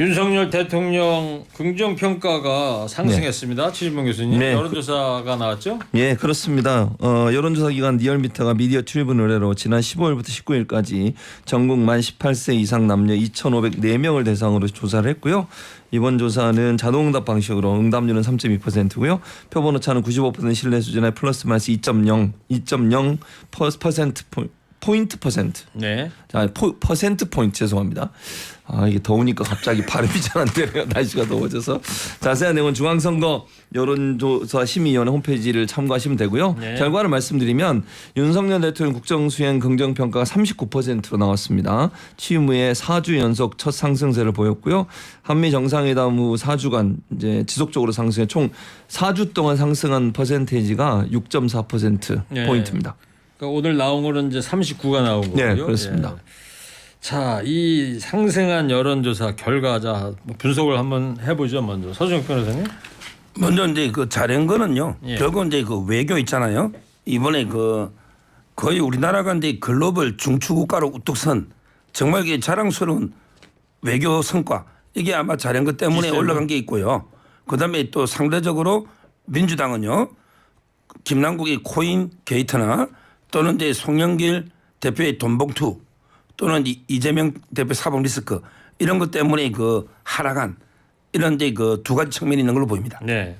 윤석열 대통령 긍정평가가 상승했습니다. 최진봉 교수님. 네. 여론조사가 나왔죠? 예, 그렇습니다. 여론조사 기관 리얼미터가 미디어 트리뷴 의뢰로 지난 15일부터 19일까지 전국 만 18세 이상 남녀 2,504명을 대상으로 조사를 했고요. 이번 조사는 자동응답 방식으로 응답률은 3.2%고요. 표본 오차는 95% 신뢰 수준의 플러스 마이너스 2.0 포인트 퍼센트. 네. 자, 퍼센트 포인트 죄송합니다. 이게 더우니까 갑자기 발음이 잘 안 되네요. 날씨가 더워져서. 자세한 내용은 중앙선거 여론조사 심의위원회 홈페이지를 참고하시면 되고요. 네. 결과를 말씀드리면 윤석열 대통령 국정수행 긍정평가가 39%로 나왔습니다. 취임 후에 4주 연속 첫 상승세를 보였고요. 한미 정상회담 후 4주간 이제 지속적으로 상승해 총 4주 동안 상승한 퍼센테이지가 6.4% 네. 포인트입니다. 그러니까 오늘 나온 거는 이제 39가 나온 거고요. 네, 그렇습니다. 예. 자, 이 상승한 여론조사 결과 분석을 한번 해보죠. 먼저 서정욱 변호사님. 먼저 이제 그 잘한 거는요. 예. 결국 이제 그 외교 있잖아요. 이번에 그 거의 우리나라가 이제 글로벌 중추 국가로 우뚝 선 정말 이게 자랑스러운 외교 성과 이게 아마 잘한 것 때문에 G7. 올라간 게 있고요. 그다음에 또 상대적으로 민주당은요. 김남국의 코인 게이트나 또는 이제 송영길 대표의 돈봉투 또는 이재명 대표 사법 리스크 이런 것 때문에 그 하락한 이런 데 그 두 가지 측면이 있는 걸로 보입니다. 네.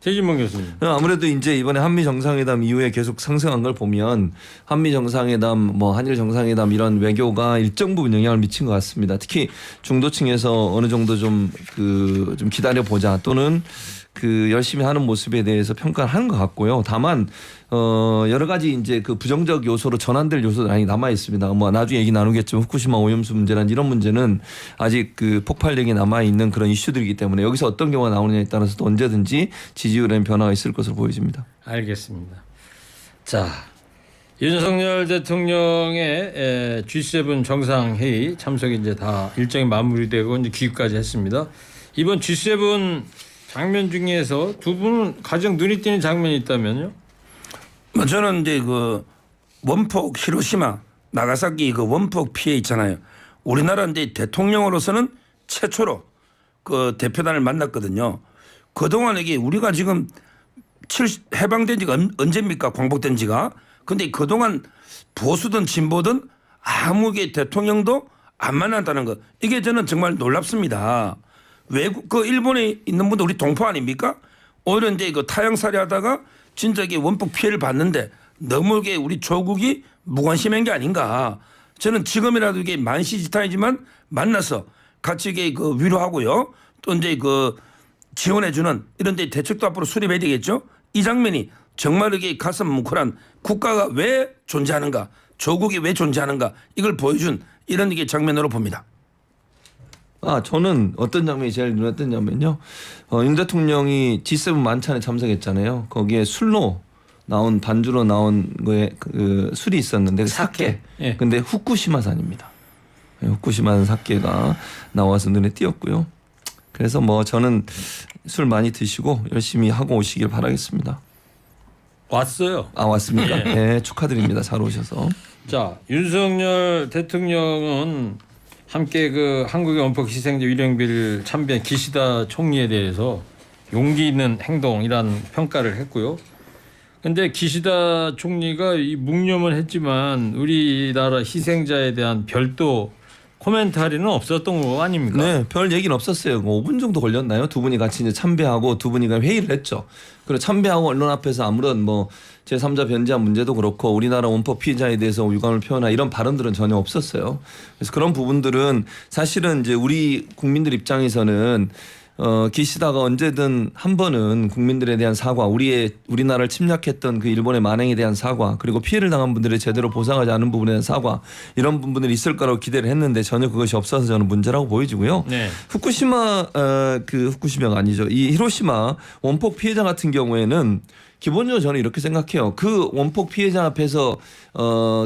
최진봉 교수님. 아무래도 이제 이번에 한미 정상회담 이후에 계속 상승한 걸 보면 한미 정상회담, 뭐 한일 정상회담 이런 외교가 일정 부분 영향을 미친 것 같습니다. 특히 중도층에서 어느 정도 좀 기다려 보자 또는 그 열심히 하는 모습에 대해서 평가를 하는 것 같고요. 다만 여러 가지 이제 그 부정적 요소로 전환될 요소들이 많이 남아 있습니다. 뭐 나중에 얘기 나누겠지만 후쿠시마 오염수 문제란 이런 문제는 아직 그 폭발력이 남아 있는 그런 이슈들이기 때문에 여기서 어떤 경우가 나오느냐에 따라서 또 언제든지 지지율에 변화가 있을 것으로 보여집니다. 알겠습니다. 자, 윤석열 대통령의 G7 정상회의 참석이 이제 다 일정이 마무리되고 이제 귀국까지 했습니다. 이번 G7 장면 중에서 두 분은 가장 눈이 띄는 장면이 있다면요? 뭐 저는 이제 그 원폭 히로시마 나가사키 그 원폭 피해 있잖아요. 우리나라 이제 대통령으로서는 최초로 그 대표단을 만났거든요. 그동안 이게 우리가 지금 해방된 지가 언제입니까? 광복된 지가. 근데 그동안 보수든 진보든 아무게 대통령도 안 만났다는 것. 이게 저는 정말 놀랍습니다. 외국 그 일본에 있는 분들 우리 동포 아닙니까? 오히려 이제 그 타향살이 하다가 진짜 이게 원폭 피해를 봤는데 너무 이게 우리 조국이 무관심한 게 아닌가. 저는 지금이라도 이게 만시지탄이지만 만나서 같이 이게 그 위로하고요. 또 이제 그 지원해주는 이런 데 대책도 앞으로 수립해야 되겠죠. 이 장면이 정말 이게 가슴 뭉클한 국가가 왜 존재하는가, 조국이 왜 존재하는가 이걸 보여준 이런 이게 장면으로 봅니다. 저는 어떤 장면이 제일 눈에 띄냐면요. 윤 대통령이 G7 만찬에 참석했잖아요. 거기에 술로 나온 반주로 나온 거에 그 술이 있었는데 사케. 예. 근데 후쿠시마산입니다. 후쿠시마산 사케가 나와서 눈에 띄었고요. 그래서 뭐 저는 술 많이 드시고 열심히 하고 오시길 바라겠습니다. 왔어요. 왔습니까? 예. 네, 축하드립니다. 잘 오셔서. 자, 윤석열 대통령은 함께 그 한국의 원폭 희생자 위령비를 참배한 기시다 총리에 대해서 용기 있는 행동이란 평가를 했고요. 근데 기시다 총리가 이 묵념은 했지만 우리나라 희생자에 대한 별도 코멘터리는 없었던 거 아닙니까? 네, 별 얘기는 없었어요. 5분 정도 걸렸나요? 두 분이 같이 이제 참배하고 두 분이 회의를 했죠. 그리고 참배하고 언론 앞에서 아무런 뭐 제3자 변제한 문제도 그렇고 우리나라 원폭 피해자에 대해서 유감을 표현하는 이런 발언들은 전혀 없었어요. 그래서 그런 부분들은 사실은 이제 우리 국민들 입장에서는 기시다가 언제든 한 번은 국민들에 대한 사과, 우리나라를 침략했던 그 일본의 만행에 대한 사과, 그리고 피해를 당한 분들의 제대로 보상하지 않은 부분에 대한 사과, 이런 부분들이 있을 거라고 기대를 했는데 전혀 그것이 없어서 저는 문제라고 보여지고요. 네. 후쿠시마가 아니죠. 이 히로시마 원폭 피해자 같은 경우에는 기본적으로 저는 이렇게 생각해요. 그 원폭 피해자 앞에서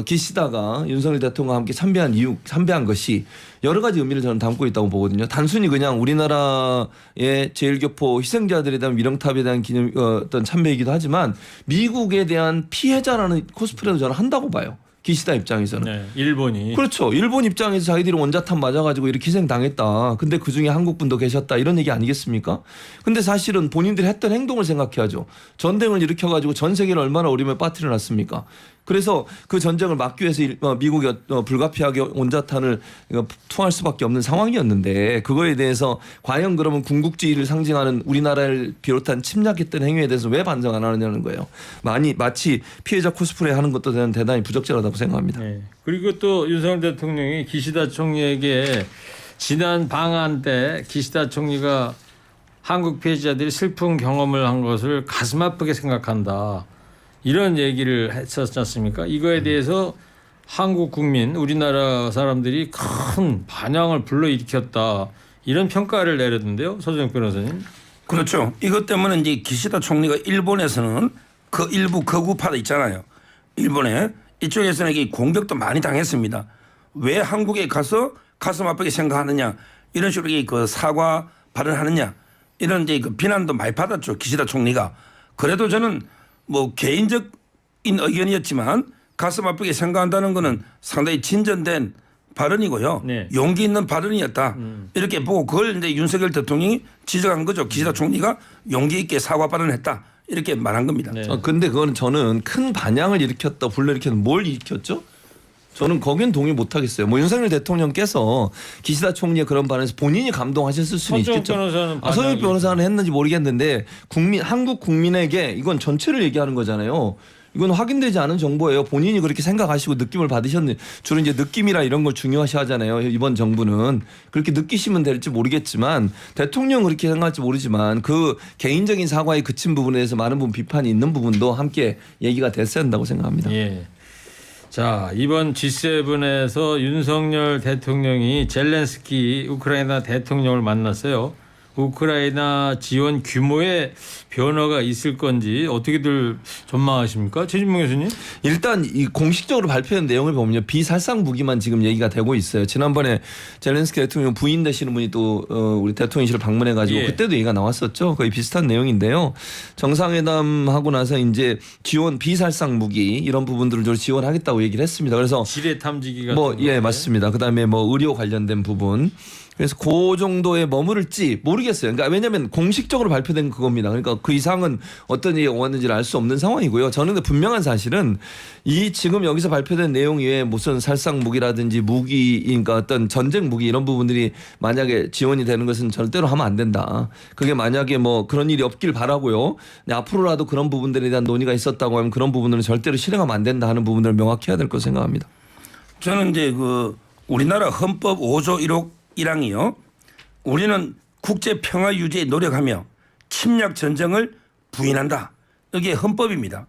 기시다가 윤석열 대통령과 함께 참배한 것이 여러 가지 의미를 저는 담고 있다고 보거든요. 단순히 그냥 우리나라의 제1교포 희생자들에 대한 위령탑에 대한 어떤 참배이기도 하지만 미국에 대한 피해자라는 코스프레도 저는 한다고 봐요. 기시다 입장에서는. 네, 일본이 그렇죠. 일본 입장에서 자기들이 원자탄 맞아가지고 이렇게 희생당했다. 근데 그중에 한국 분도 계셨다. 이런 얘기 아니겠습니까? 근데 사실은 본인들이 했던 행동을 생각해야죠. 전쟁을 일으켜가지고 전 세계를 얼마나 어려움에 빠뜨려 놨습니까? 그래서 그 전쟁을 막기 위해서 미국이 불가피하게 원자탄을 투하할 수밖에 없는 상황이었는데 그거에 대해서 과연 그러면 군국주의를 상징하는 우리나라를 비롯한 침략했던 행위에 대해서 왜 반성 안 하느냐는 거예요. 마치 피해자 코스프레 하는 것도 대단히 부적절하다고 생각합니다. 네. 그리고 또 윤석열 대통령이 기시다 총리에게 지난 방한 때 기시다 총리가 한국 피해자들이 슬픈 경험을 한 것을 가슴 아프게 생각한다. 이런 얘기를 했었지 않습니까? 이거에 대해서 한국 국민, 우리나라 사람들이 큰 반향을 불러일으켰다. 이런 평가를 내렸는데요. 서정욱 변호사님. 그렇죠. 이것 때문에 이제 기시다 총리가 일본에서는 그 일부 거구파도 있잖아요. 일본에 이쪽에서는 이게 공격도 많이 당했습니다. 왜 한국에 가서 가슴 아프게 생각하느냐 이런 식으로 그 사과 발언하느냐 이런 이제 그 비난도 많이 받았죠. 기시다 총리가. 그래도 저는 뭐 개인적인 의견이었지만 가슴 아프게 생각한다는 것은 상당히 진전된 발언이고요. 네. 용기 있는 발언이었다. 이렇게 보고 그걸 이제 윤석열 대통령이 지적한 거죠. 기시다 총리가 용기 있게 사과 발언했다. 이렇게 말한 겁니다. 네. 근데 그거는 저는 큰 반향을 일으켰다, 불러일으켰다, 뭘 일으켰죠? 저는 거긴 동의 못 하겠어요. 뭐 윤석열 대통령께서 기시다 총리의 그런 발언에서 본인이 감동하셨을 수는 서정욱 있겠죠. 변호사는 서정욱 변호사는 했는지 모르겠는데 한국 국민에게 이건 전체를 얘기하는 거잖아요. 이건 확인되지 않은 정보예요. 본인이 그렇게 생각하시고 느낌을 받으셨는지 주로 이제 느낌이라 이런 걸 중요시 하잖아요. 이번 정부는 그렇게 느끼시면 될지 모르겠지만 대통령 그렇게 생각할지 모르지만 그 개인적인 사과에 그친 부분에 대해서 많은 부분 비판이 있는 부분도 함께 얘기가 됐어야 한다고 생각합니다. 예. 자, 이번 G7에서 윤석열 대통령이 젤렌스키 우크라이나 대통령을 만났어요. 우크라이나 지원 규모에 변화가 있을 건지 어떻게들 전망하십니까? 최진봉 교수님? 일단 이 공식적으로 발표한 내용을 보면요. 비살상 무기만 지금 얘기가 되고 있어요. 지난번에 젤렌스키 대통령 부인 되시는 분이 또 우리 대통령실을 방문해 가지고 예. 그때도 얘기가 나왔었죠. 거의 비슷한 내용인데요. 정상회담 하고 나서 이제 지원 비살상 무기 이런 부분들을 좀 지원하겠다고 얘기를 했습니다. 그래서 지뢰 탐지기 같은 뭐 거. 예, 맞습니다. 그다음에 뭐 의료 관련된 부분. 그래서 그 정도에 머무를지 모르겠어요. 그러니까 왜냐하면 공식적으로 발표된 그겁니다. 그러니까 그 이상은 어떤 얘기가 왔는지를 알 수 없는 상황이고요. 저는 근데 분명한 사실은 이 지금 여기서 발표된 내용 외에 무슨 살상 무기라든지 무기, 그러니까 어떤 전쟁 무기 이런 부분들이 만약에 지원이 되는 것은 절대로 하면 안 된다. 그게 만약에 뭐 그런 일이 없길 바라고요. 근데 앞으로라도 그런 부분들에 대한 논의가 있었다고 하면 그런 부분들은 절대로 실행하면 안 된다 하는 부분들을 명확히 해야 될 거라고 생각합니다. 저는 이제 그 우리나라 헌법 5조 1호 1항이요. 우리는 국제 평화 유지에 노력하며 침략 전쟁을 부인한다. 이게 헌법입니다.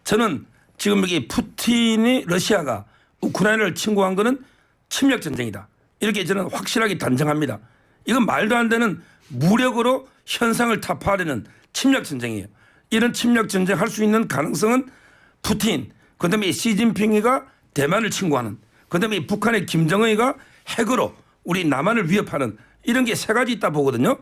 저는 지금 여기 푸틴이 러시아가 우크라이나를 침공한 것은 침략 전쟁이다. 이렇게 저는 확실하게 단정합니다. 이건 말도 안 되는 무력으로 현상을 타파하려는 침략 전쟁이에요. 이런 침략 전쟁 할 수 있는 가능성은 푸틴, 그다음에 시진핑이가 대만을 침공하는, 그다음에 북한의 김정은이가 핵으로 우리 남한을 위협하는 이런 게 세 가지 있다 보거든요.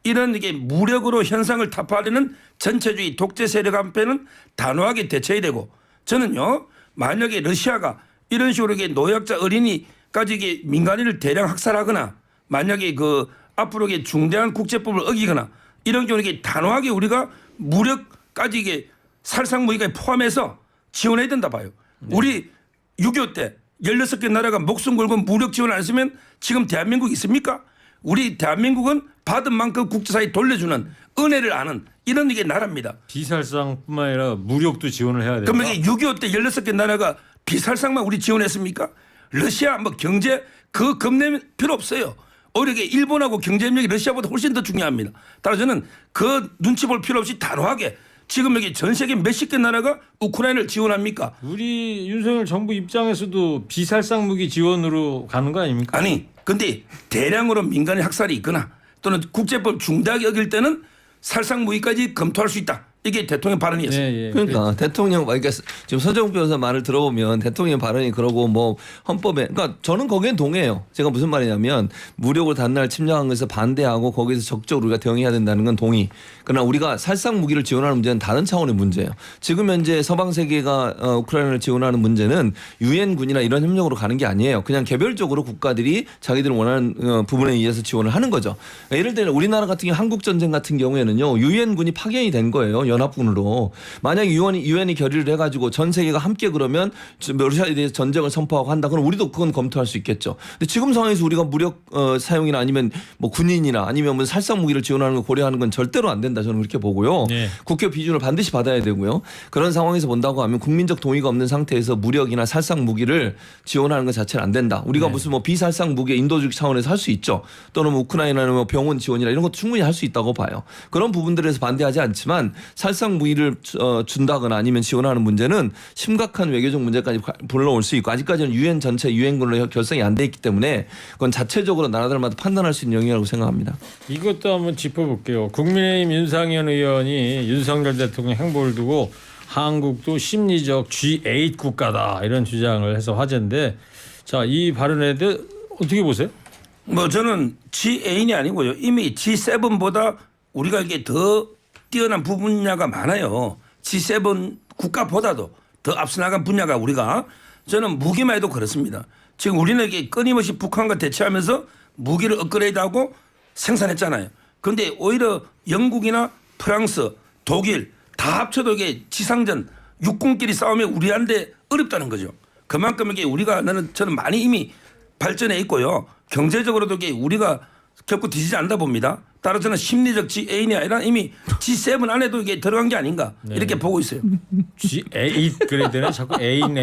이런 이게 무력으로 현상을 타파하려는 전체주의 독재 세력 앞에는 단호하게 대처해야 되고, 저는요 만약에 러시아가 이런 식으로 이게 노약자 어린이까지 이게 민간인을 대량 학살하거나 만약에 그 앞으로 이게 중대한 국제법을 어기거나 이런 경우에 이게 단호하게 우리가 무력까지 이게 살상 무기까지 포함해서 지원해야 된다 봐요. 우리 6.25 때 16개 나라가 목숨 걸고 무력 지원 안 했으면 지금 대한민국 있습니까? 우리 대한민국은 받은 만큼 국제사회에 돌려주는 은혜를 아는 이런 이게 나라입니다. 비살상뿐만 아니라 무력도 지원을 해야 된다. 그럼 이게 6.25 때 16개 나라가 비살상만 우리 지원했습니까? 러시아 뭐 경제 그 겁낼 필요 없어요. 오히려 이게 일본하고 경제협력이 러시아보다 훨씬 더 중요합니다. 따라서 저는 그 눈치 볼 필요 없이 단호하게 지금 여기 전 세계 몇십 개 나라가 우크라이나를 지원합니까? 우리 윤석열 정부 입장에서도 비살상 무기 지원으로 가는 거 아닙니까? 아니 근데 대량으로 민간인 학살이 있거나 또는 국제법 중대하게 어길 때는 살상 무기까지 검토할 수 있다. 이게 대통령 발언이었어요. 예, 예. 그러니까 대통령 그러니까 지금 서정욱 변호사 말을 들어보면 대통령 발언이 그러고 뭐 헌법에 그러니까 저는 거기엔 동의해요. 제가 무슨 말이냐면 무력으로 단날 침략한 것에서 반대하고 거기서 적극적으로 우리가 대응해야 된다는 건 동의. 그러나 우리가 살상 무기를 지원하는 문제는 다른 차원의 문제예요. 지금 현재 서방 세계가 우크라이나를 지원하는 문제는 유엔군이나 이런 협력으로 가는 게 아니에요. 그냥 개별적으로 국가들이 자기들 원하는 부분에 의해서 지원을 하는 거죠. 그러니까 예를 들면 우리나라 같은 경우 한국 전쟁 같은 경우에는요 유엔군이 파견이 된 거예요. 연합군으로. 만약에 유엔이 결의를 해가지고 전 세계가 함께 그러면 러시아에 대해서 전쟁을 선포하고 한다. 그럼 우리도 그건 검토할 수 있겠죠. 근데 지금 상황에서 우리가 무력 사용이나 아니면 뭐 군인이나 아니면 뭐 살상 무기를 지원하는 걸 고려하는 건 절대로 안 된다. 저는 그렇게 보고요. 네. 국회 비준을 반드시 받아야 되고요. 그런 상황에서 본다고 하면 국민적 동의가 없는 상태에서 무력이나 살상 무기를 지원하는 것 자체는 안 된다. 우리가 무슨 뭐 비살상 무기 인도주의 차원에서 할 수 있죠. 또는 뭐 우크라이나는 뭐 병원 지원이나 이런 것도 충분히 할 수 있다고 봐요. 그런 부분들에서 반대하지 않지만 살상 무기를 준다거나 아니면 지원하는 문제는 심각한 외교적 문제까지 불러올 수 있고 아직까지는 유엔 전체 유엔군으로 결성이 안 돼 있기 때문에 그건 자체적으로 나라들마다 판단할 수 있는 영역이라고 생각합니다. 이것도 한번 짚어볼게요. 국민의힘 윤상현 의원이 윤석열 대통령 행보를 두고 한국도 심리적 G8 국가다 이런 주장을 해서 화제인데 자, 이 발언에 대해 어떻게 보세요? 뭐 저는 G8이 아니고요. 이미 G7보다 우리가 이게 더 뛰어난 분야가 많아요. G7 국가보다도 더 앞서 나간 분야가 우리가 저는 무기만 해도 그렇습니다. 지금 우리는 이게 끊임없이 북한과 대치하면서 무기를 업그레이드하고 생산했잖아요. 그런데 오히려 영국이나 프랑스, 독일 다 합쳐도 이게 지상전 육군끼리 싸우면 우리한테 어렵다는 거죠. 그만큼 이게 우리가 저는 많이 이미 발전해 있고요. 경제적으로도 이게 우리가 결코 뒤지지 않다 봅니다. 따라서 저는 심리적 G8이 아니라 이미 G7 안에도 이게 들어간 게 아닌가 이렇게 보고 있어요. G8 그래야 되나? 자꾸 애인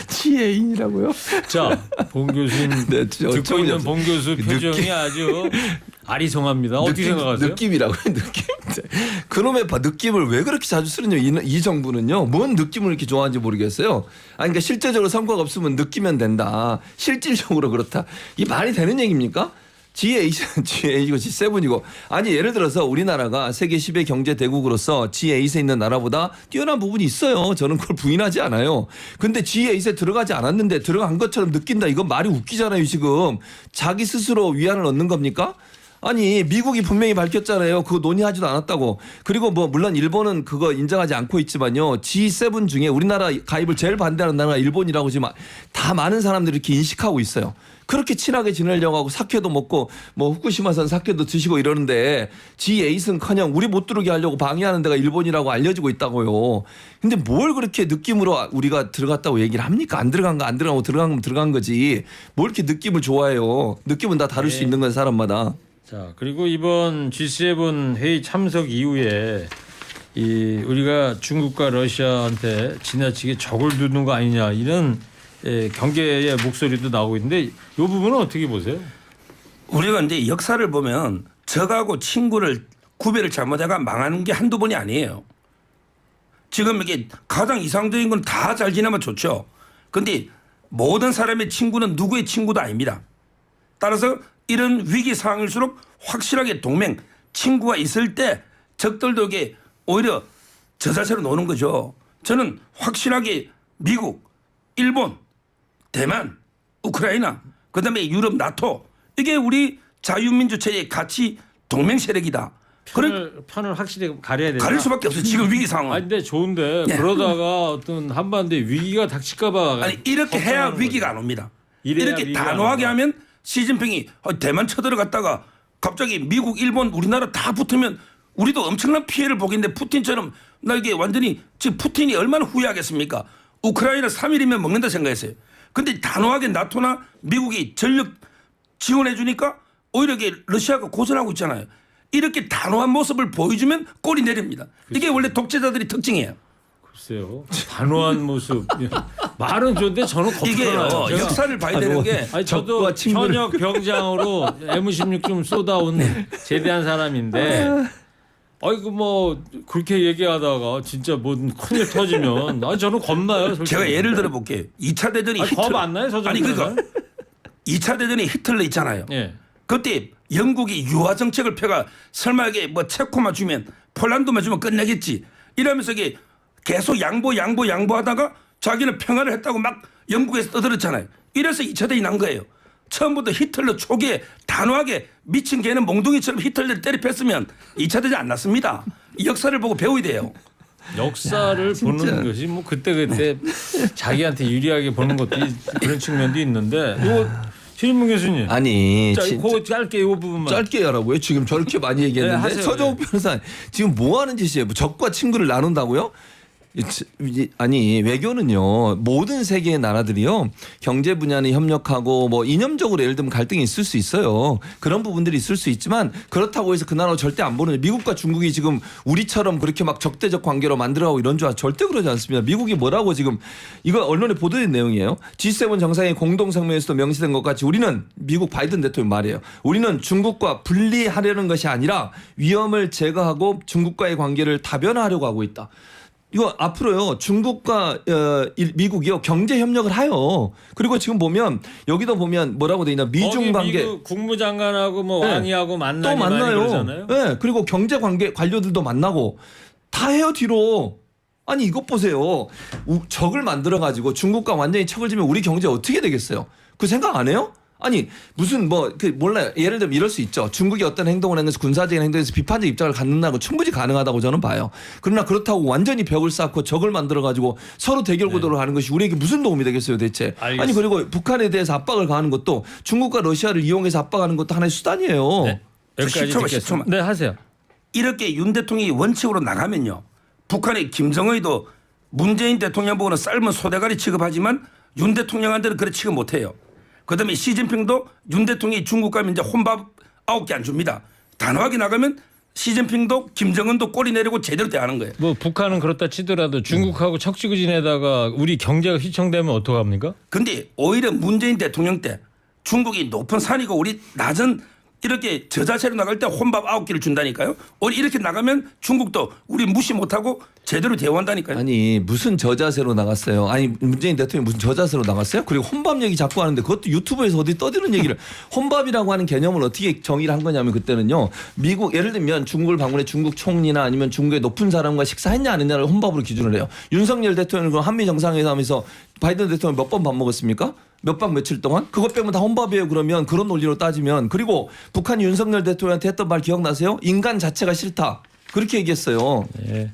G8이라고요? 자, 봉 교수님 네, 듣고 있는 봉 교수 표정이 아주 아리송합니다. 어떻게 생각하세요? 느낌이라고요, 느낌. 그놈의 느낌을 왜 그렇게 자주 쓰느냐 이 정부는요. 뭔 느낌을 이렇게 좋아하는지 모르겠어요. 아니 그러니까 실제적으로 성과가 없으면 느끼면 된다. 실질적으로 그렇다. 이게 말이 되는 얘기입니까? G8이고 G7이고 아니 예를 들어서 우리나라가 세계 10의 경제 대국으로서 G8에 있는 나라보다 뛰어난 부분이 있어요. 저는 그걸 부인하지 않아요. 근데 G8에 들어가지 않았는데 들어간 것처럼 느낀다. 이건 말이 웃기잖아요. 지금 자기 스스로 위안을 얻는 겁니까? 아니 미국이 분명히 밝혔잖아요. 그거 논의하지도 않았다고. 그리고 뭐 물론 일본은 그거 인정하지 않고 있지만요. G7 중에 우리나라 가입을 제일 반대하는 나라가 일본이라고 지금 다 많은 사람들이 이렇게 인식하고 있어요. 그렇게 친하게 지내려고 하고 사케도 먹고 뭐 후쿠시마산 사케도 드시고 이러는데 G8은커녕 우리 못 들어오게 하려고 방해하는 데가 일본이라고 알려지고 있다고요. 근데 뭘 그렇게 느낌으로 우리가 들어갔다고 얘기를 합니까? 안 들어간 거 안 들어가고 들어간 거 들어간 거지. 뭘 이렇게 느낌을 좋아해요. 느낌은 다 다를 수 있는 건 사람마다. 자, 그리고 이번 G7 회의 참석 이후에 우리가 중국과 러시아한테 지나치게 적을 두는 거 아니냐 이런 경계의 목소리도 나오고 있는데 이 부분은 어떻게 보세요? 우리가 이제 역사를 보면 적하고 친구를 구별을 잘못해가 망하는 게 한두 번이 아니에요. 지금 이게 가장 이상적인 건 다 잘 지내면 좋죠. 그런데 모든 사람의 친구는 누구의 친구도 아닙니다. 따라서 이런 위기 상황일수록 확실하게 동맹, 친구가 있을 때 적들도 이게 오히려 저 자세로 노는 거죠. 저는 확실하게 미국, 일본, 대만, 우크라이나, 그다음에 유럽, 나토 이게 우리 자유민주체의 가치 동맹 세력이다. 편을 확실히 가려야 된다. 가릴 수밖에 없어요. 지금 위기 상황. 아니 근데 좋은데 그러다가 어떤 한반도에 위기가 닥칠까봐 아니 이렇게 해야 위기가 안 옵니다. 이렇게 단호하게 하면 시진핑이 대만 쳐들어갔다가 갑자기 미국, 일본, 우리나라 다 붙으면 우리도 엄청난 피해를 보겠는데 푸틴처럼 나 이게 완전히 지금 푸틴이 얼마나 후회하겠습니까? 우크라이나 3일이면 먹는다 생각했어요. 근데 단호하게 나토나 미국이 전력 지원해 주니까 오히려 이게 러시아가 고전하고 있잖아요. 이렇게 단호한 모습을 보여주면 꼴이 내립니다. 이게 원래 독재자들의 특징이에요. 글쎄요. 단호한 모습. 말은 좋은데 저는 이게요. 겁나요. 역사를 봐야 되는 게 아니 저도 현역 병장으로 M16 좀 쏟아온 제대한 사람인데 아이고 뭐 그렇게 얘기하다가 진짜 뭔 큰일 터지면 저는 겁나요. 솔직히. 제가 예를 들어 볼게요. 2차 대전이 겁 안 나요, 저 아니 그러니까 2차 대전에 히틀러 있잖아요. 예. 그때 영국이 유화 정책을 펴가 설마 이게 뭐 체코만 주면 폴란드만 주면 끝내겠지. 이러면서 이게 계속 양보하다가 자기는 평화를 했다고 막 영국에서 떠들었잖아요. 이래서 2차 대전이 난 거예요. 처음부터 히틀러 초기에 단호하게 미친 개는 몽둥이처럼 히틀러를 때려팼으면 2차 대전 안 났습니다. 이 역사를 보고 배워야 돼요. 역사를 보는 것이 뭐 그때 자기한테 유리하게 보는 것도 그런 측면도 있는데 이거 최진봉 교수님 아니 그 짧게 이 부분만 짧게 하라고요? 지금 저렇게 많이 얘기했는데 하세요. 서정욱 변호사 지금 뭐 하는 짓이에요? 뭐 적과 친구를 나눈다고요? 아니 외교는요 모든 세계의 나라들이요 경제 분야는 협력하고 뭐 이념적으로 예를 들면 갈등이 있을 수 있어요. 그런 부분들이 있을 수 있지만 그렇다고 해서 그 나라를 절대 안 보는 미국과 중국이 지금 우리처럼 그렇게 막 적대적 관계로 만들어가고 이런 줄 절대 그러지 않습니다. 미국이 뭐라고 지금 이거 언론에 보도된 내용이에요. G7 정상의 공동성명에서도 명시된 것 같이 우리는 미국 바이든 대통령 말이에요. 우리는 중국과 분리하려는 것이 아니라 위험을 제거하고 중국과의 관계를 다변화하려고 하고 있다. 이거 앞으로요 중국과 미국이요 경제 협력을 해요. 그리고 지금 보면 여기도 보면 뭐라고 돼 있나 미중 관계 미국 국무장관하고 뭐 네. 왕이하고 만나니 또 만나요. 그러잖아요. 네. 그리고 경제 관계 관료들도 만나고 다 해요 뒤로. 아니 이것 보세요. 적을 만들어 가지고 중국과 완전히 척을 지면 우리 경제 어떻게 되겠어요? 그 생각 안 해요? 아니 무슨 몰라요. 예를 들면 이럴 수 있죠. 중국이 어떤 행동을 하면서 군사적인 행동에서 비판적 입장을 갖는다고 충분히 가능하다고 저는 봐요. 그러나 그렇다고 완전히 벽을 쌓고 적을 만들어 가지고 서로 대결 구도를 하는 것이 우리에게 무슨 도움이 되겠어요 대체. 알겠습니다. 아니 그리고 북한에 대해서 압박을 가하는 것도 중국과 러시아를 이용해서 압박하는 것도 하나의 수단이에요. 네. 여기까지 10초만, 듣겠습니다. 10초만. 네 하세요. 이렇게 윤 대통령이 원칙으로 나가면요. 북한의 김정은이도 문재인 대통령 보고는 삶은 소대가리 취급하지만 윤 대통령한테는 그래 취급 못해요. 그다음에 시진핑도 윤 대통령이 중국 가면 이제 혼밥 9개 안 줍니다. 단호하게 나가면 시진핑도 김정은도 꼬리 내리고 제대로 대하는 거예요. 뭐 북한은 그렇다 치더라도 중국하고 척지고 지내다가 우리 경제가 휘청되면 어떡합니까? 근데 오히려 문재인 대통령 때 중국이 높은 산이고 우리 낮은 이렇게 저자체로 나갈 때 혼밥 9개를 준다니까요. 오히려 이렇게 나가면 중국도 우리 무시 못하고 제대로 대우한다니까요. 아니 무슨 저자세로 나갔어요. 아니 문재인 대통령이 무슨 저자세로 나갔어요? 그리고 혼밥 얘기 자꾸 하는데 그것도 유튜브에서 어디 떠드는 얘기를 혼밥이라고 하는 개념을 어떻게 정의를 한 거냐면 그때는요. 미국 예를 들면 중국을 방문해 중국 총리나 아니면 중국의 높은 사람과 식사했냐 안 했냐를 혼밥으로 기준을 해요. 윤석열 대통령은 한미 정상회담에서 바이든 대통령 몇 번 밥 먹었습니까? 몇 박 며칠 동안? 그것 빼면 다 혼밥이에요. 그러면 그런 논리로 따지면 그리고 북한이 윤석열 대통령한테 했던 말 기억나세요? 인간 자체가 싫다. 그렇게 얘기했어요. 네.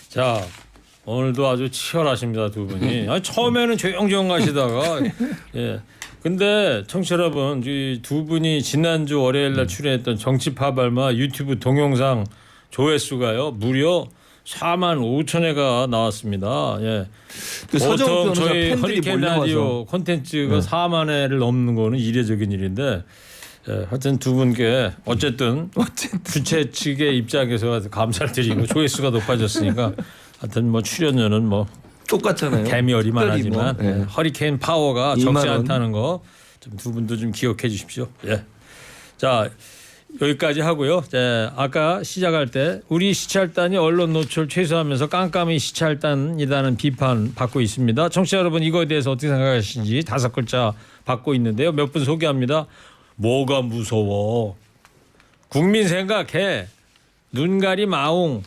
자 오늘도 아주 치열하십니다 두 분이. 아니, 처음에는 조용조용 가시다가 예. 근데 청취자 여러분 이 두 분이 지난주 월요일날 출연했던 정치파발마 유튜브 동영상 조회수가요 무려 4만 5천회가 나왔습니다. 예. 그 서정욱 보통 변호사 저희 팬들이 허리케인 몰려와서 라디오 콘텐츠가 4만 회를 넘는 거는 이례적인 일인데 예, 하여튼 두 분께 어쨌든 주최 측의 입장에서 감사를 드리고 조회수가 높아졌으니까 하여튼 뭐 출연료는 뭐 똑같잖아요. 개미어리만 특별히 뭐, 하지만 예. 허리케인 파워가 2만 적지 원. 않다는 거 좀 두 분도 좀 기억해 주십시오. 예. 자 여기까지 하고요. 자, 아까 시작할 때 우리 시찰단이 언론 노출 최소화하면서 깜깜이 시찰단이라는 비판 받고 있습니다. 청취자 여러분 이거에 대해서 어떻게 생각하시는지 5글자 받고 있는데요. 몇 분 소개합니다. 뭐가 무서워? 국민 생각해. 눈가리 마웅.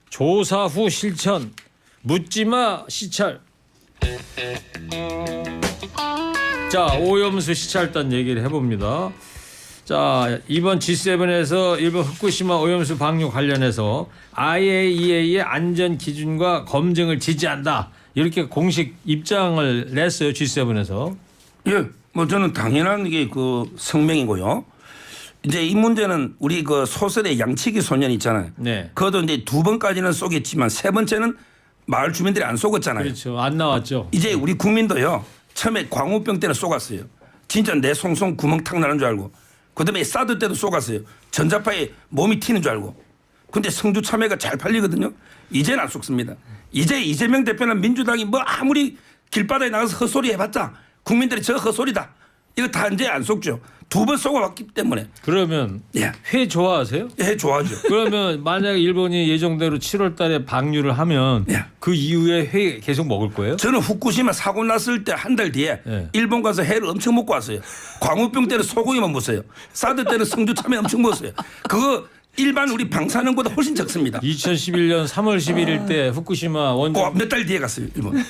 조사 후 실천. 묻지마 시찰. 자 오염수 시찰단 얘기를 해봅니다. 자 이번 G7에서 일본 후쿠시마 오염수 방류 관련해서 IAEA의 안전 기준과 검증을 지지한다. 이렇게 공식 입장을 냈어요. G7에서. 예, 뭐 저는 당연한 게 그 성명이고요. 이제 이 문제는 우리 그 소설의 양치기 소년 있잖아요. 네. 그것도 이제 2번까지는 쏘겠지만 3번째는 마을 주민들이 안 쏘겠잖아요. 그렇죠. 안 나왔죠. 이제 우리 국민도요. 처음에 광우병 때는 쏘갔어요. 진짜 내 송송 구멍 탁 나는 줄 알고. 그다음에 사드 때도 쏘갔어요. 전자파에 몸이 튀는 줄 알고. 근데 성주 참외가 잘 팔리거든요. 이제는 안 쏘습니다. 이제 이재명 대표는 민주당이 뭐 아무리 길바닥에 나가서 헛소리 해봤자 국민들이 저 헛소리다. 이거 다 이제 안 쏘죠. 2번 쏘고봤기 때문에. 그러면 예. 회 좋아하세요? 예, 좋아하죠. 그러면 만약에 일본이 예정대로 7월 달에 방류를 하면 예. 그 이후에 회 계속 먹을 거예요? 저는 후쿠시마 사고 났을 때 한 달 뒤에 예. 일본 가서 회를 엄청 먹고 왔어요. 광우병 때는 소고기만 먹었어요. 사드 때는 성주 참외 엄청 먹었어요. 그거 일반 우리 방사능보다 훨씬 적습니다. 2011년 3월 11일 때 후쿠시마 원전 몇 달 뒤에 갔어요, 일본.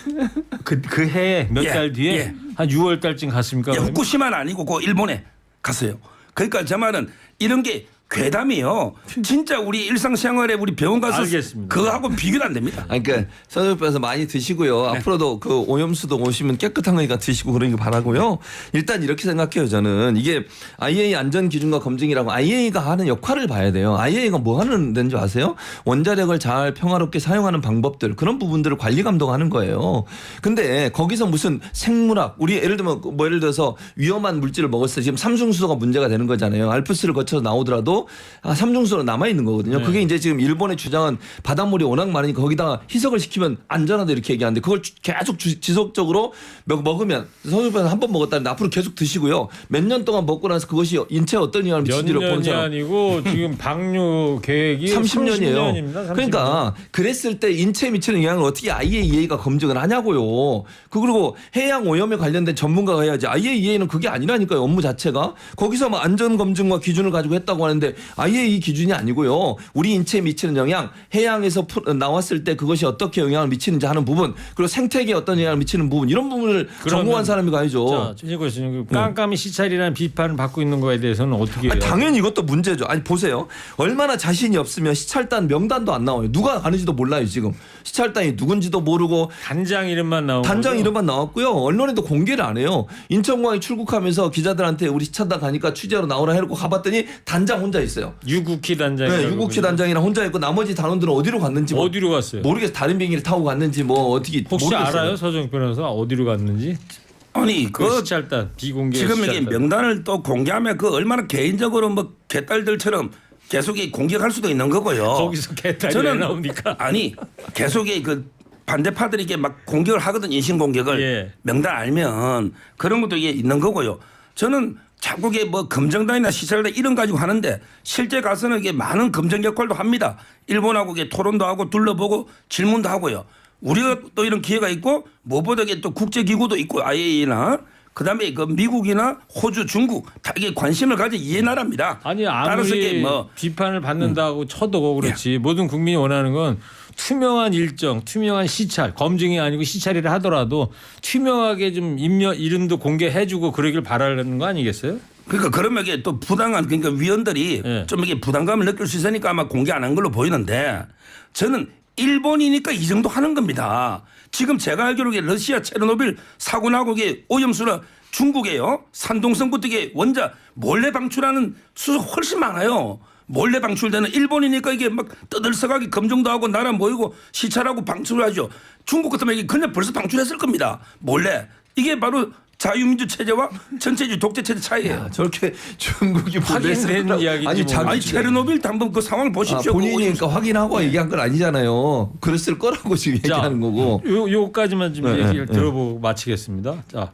그 해에 몇 예, 달 뒤에 예. 한 6월 달쯤 갔습니까? 예, 그러면? 후쿠시마는 아니고 그 일본에 갔어요. 그러니까 제 말은 이런 게 괴담이요. 진짜 우리 일상생활에 우리 병원 가서 알겠습니다. 그거하고 비교도 안 됩니다. 아니, 그러니까 서울에서 많이 드시고요. 앞으로도 그 오염수도 오시면 깨끗한 거니까 드시고 그러길 바라고요. 일단 이렇게 생각해요. 저는 이게 IAEA 안전 기준과 검증이라고 IAEA가 하는 역할을 봐야 돼요. IAEA가 뭐 하는 데인지 아세요? 원자력을 잘 평화롭게 사용하는 방법들 그런 부분들을 관리 감독하는 거예요. 근데 거기서 무슨 생물학 우리 예를 들면 뭐 예를 들어서 위험한 물질을 먹었을 때 지금 삼중수소가 문제가 되는 거잖아요. 알프스를 거쳐서 나오더라도 삼중수소는 남아 있는 거거든요. 네. 그게 이제 지금 일본의 주장은 바닷물이 워낙 많으니까 거기다가 희석을 시키면 안전하다 이렇게 얘기하는데 그걸 계속 지속적으로 먹으면 서울에서 한 번 먹었다는데 앞으로 계속 드시고요. 몇 년 동안 먹고 나서 그것이 인체에 어떤 영향을 몇 미치지를 보는 년이 사람 아니고 지금 방류 계획이 30년이에요. 30년입니다. 그러니까 그랬을 때 인체에 미치는 영향을 어떻게 IAEA가 검증을 하냐고요. 그리고 해양 오염에 관련된 전문가가 해야지. IAEA는 그게 아니라니까요. 업무 자체가. 거기서 뭐 안전 검증과 기준을 가지고 했다고 하는데 IAEA 기준이 아니고요. 우리 인체에 미치는 영향, 해양에서 나왔을 때 그것이 어떻게 영향을 미치는지 하는 부분, 그리고 생태계에 어떤 영향을 미치는 부분 이런 부분을 전공한 사람이 가야죠. 자, 최진구 교수님, 깜깜이 시찰이라는 비판을 받고 있는 거에 대해서는 어떻게 해요? 당연히 이것도 문제죠. 아니 보세요. 얼마나 자신이 없으면 시찰단 명단도 안 나와요. 누가 가는지도 몰라요 지금. 시찰단이 누군지도 모르고 단장 이름만 나오고 단장 이름만 나왔고요. 언론에도 공개를 안 해요. 인천공항에 출국하면서 기자들한테 우리 시찰단 가니까 취재하러 나오라 해놓고 가봤더니 단장 혼자 있어요. 유국희 단장. 네, 유국희 단장이랑 혼자 있고 나머지 단원들은 어디로 갔는지 어디로 갔어요? 모르겠어요. 다른 비행기를 타고 갔는지 뭐 어떻게 혹시 모르겠어요. 알아요, 서정 변호사 어디로 갔는지? 아니 그 그 시찰단 비공개 지금 이게 시찰단. 명단을 또 공개하면 그 얼마나 개인적으로 뭐 개딸들처럼 계속 공격할 수도 있는 거고요. 거기서 개딸이 왜 나옵니까? 아니 계속 그 반대파들이 이게 막 공격을 하거든 인신 공격을 예. 명단 알면 그런 것도 이게 있는 거고요. 저는 자꾸 이게 뭐 검정단이나 시찰단 이런 가지고 하는데 실제 가서는 이게 많은 검증 역할도 합니다. 일본하고 이게 토론도 하고 둘러보고 질문도 하고요. 우리가 또 이런 기회가 있고 무엇보다 이게 또 국제기구도 있고 IAEA나 그다음에 그 미국이나 호주, 중국 다 이게 관심을 가진 이해나라입니다. 아니 따라서 이게 아무리 뭐 비판을 받는다고 쳐도 그렇지 모든 국민이 원하는 건 투명한 일정, 투명한 시찰, 검증이 아니고 시찰이라 하더라도 투명하게 좀 이름도 공개해주고 그러길 바라는 거 아니겠어요? 그러니까 그러면 이게 또 부당한 그러니까 위원들이 예. 좀 이게 부담감을 느낄 수 있으니까 아마 공개 안 한 걸로 보이는데 저는 일본이니까 이 정도 하는 겁니다. 지금 제가 알기로 이게 러시아 체르노빌 사고 나고 이게 오염수나 중국에요. 산동성부터 이게 원자 몰래 방출하는 수 훨씬 많아요. 몰래 방출되는 일본이니까 이게 막 떠들썩하게 검증도 하고 나라 모이고 시찰하고 방출을 하죠. 중국 같으면 이게 그냥 벌써 방출했을 겁니다. 몰래. 이게 바로 자유민주 체제와 전체주의 독재 체제 차이예요. 저렇게 중국이 확인된 이야기인지 아니 뭐. 아니 체르노빌 한번 그 상황을 보십시오. 본인이니까 확인하고 얘기한 건 아니잖아요. 그랬을 거라고 지금 얘기하는 거고. 요까지만 좀 네, 얘기를 네. 들어보고 마치겠습니다. 자,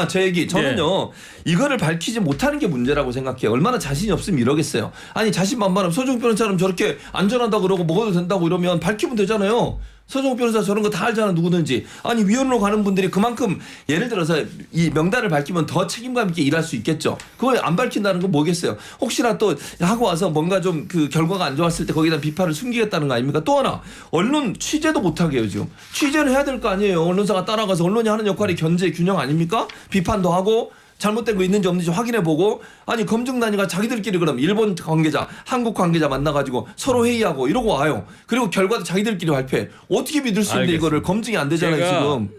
제 얘기 저는요 이거를 밝히지 못하는 게 문제라고 생각해요. 얼마나 자신이 없으면 이러겠어요. 아니 자신만만하면 서종 변호사처럼 저렇게 안전하다 그러고 먹어도 된다고 이러면 밝히면 되잖아요. 서종 변호사 저런 거 다 알잖아 누구든지. 아니 위원으로 가는 분들이 그만큼 예를 들어서 이 명단을 밝히면 더 책임감 있게 일할 수 있겠죠. 그걸 안 밝힌다는 건 뭐겠어요. 혹시나 또 하고 와서 뭔가 좀 그 결과가 안 좋았을 때 거기다 비판을 숨기겠다는 거 아닙니까? 또 하나 언론 취재도 못하게 해요 지금. 취재를 해야 될 거 아니에요. 언론사가 따라가서 언론이 하는 역할이 견제 균형 아닙니까? 비판도 하고 잘못된 거 있는지 없는지 확인해보고 아니 검증단위가 자기들끼리 그럼 일본 관계자 한국 관계자 만나가지고 서로 회의하고 이러고 와요. 그리고 결과도 자기들끼리 발표해. 어떻게 믿을 수 있는데 알겠습니다. 이거를 검증이 안 되잖아요 제가 지금.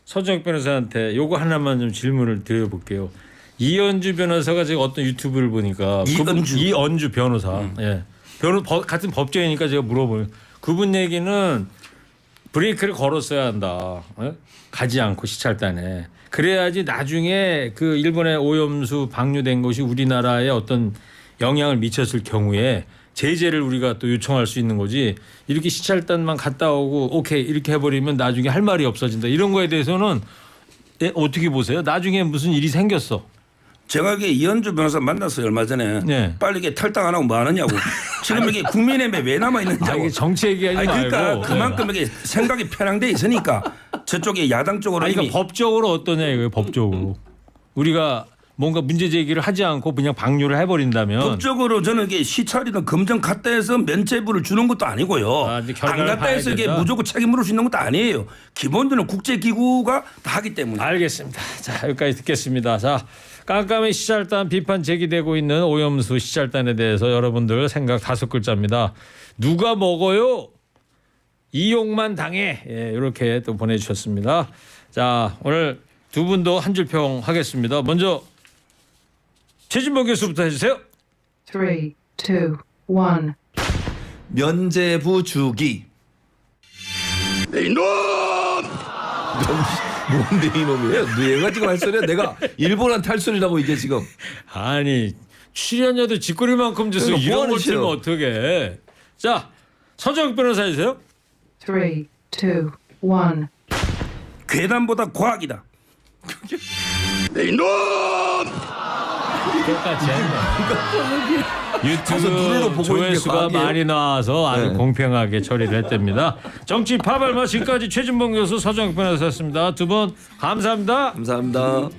서정 변호사한테 요거 하나만 좀 질문을 드려볼게요. 이연주 변호사가 제가 어떤 유튜브를 보니까 이연주 변호사, 예, 같은 법조인이니까 제가 물어보요. 그분 얘기는 브레이크를 걸었어야 한다. 예? 가지 않고 시찰단에. 그래야지 나중에 그 일본의 오염수 방류된 것이 우리나라에 어떤 영향을 미쳤을 경우에 제재를 우리가 또 요청할 수 있는 거지. 이렇게 시찰단만 갔다 오고 오케이 이렇게 해버리면 나중에 할 말이 없어진다. 이런 거에 대해서는 어떻게 보세요? 나중에 무슨 일이 생겼어. 제가 이게 이현주 변호사 만났어요 얼마 전에. 네. 빨리 이게 탈당 안 하고 뭐 하느냐고. 지금 이게 국민의힘에 왜 남아 있느냐고. 이게 정치 얘기하지 아니, 그러니까 말고. 그만큼 이게 생각이 편향돼 있으니까 저쪽에 야당 쪽으로 아니, 이미 그러니까 법적으로 어떠냐 이거예요. 법적으로 우리가 뭔가 문제 제기를 하지 않고 그냥 방류를 해버린다면 법적으로 저는 이게 시찰이든 검정 갔다 해서 면죄부를 주는 것도 아니고요. 아, 이제 안 결과를 갔다 봐야 해서 이게 된다. 무조건 책임 물을 수 있는 것도 아니에요. 기본적으로 국제기구가 다 하기 때문에. 알겠습니다. 자, 여기까지 듣겠습니다. 자, 깜깜이 시찰단 비판 제기되고 있는 오염수 시찰단에 대해서 여러분들 생각 5글자입니다. 누가 먹어요? 이용만 당해. 예, 이렇게 또 보내주셨습니다. 자, 오늘 두 분도 한 줄 평 하겠습니다. 먼저 최진범 교수부터 해주세요. 3, 2, 1. 면제부 주기. 이놈! 뭔데 이놈이에요? 얘가 지금 할 소리야? 내가 일본한테 할 소리라고 이게 지금. 아니 출연료도 쥐꼬리만큼 줘서 그러니까 뭐 이런 걸 하는 치면 짓이에요? 어떡해. 자, 서정욱 변호사 해주세요. 3, 2, 1. 괴담보다 과학이다. 이놈! 똑같이 했네. 가서 눈으로 유튜브 보고 있는 게 조회수가 과학이에요? 많이 나와서 아주 네. 공평하게 처리를 했답니다. 정치 파발마 지금까지 최진봉 교수 서정욱 변호사였습니다. 두 분 감사합니다. 감사합니다.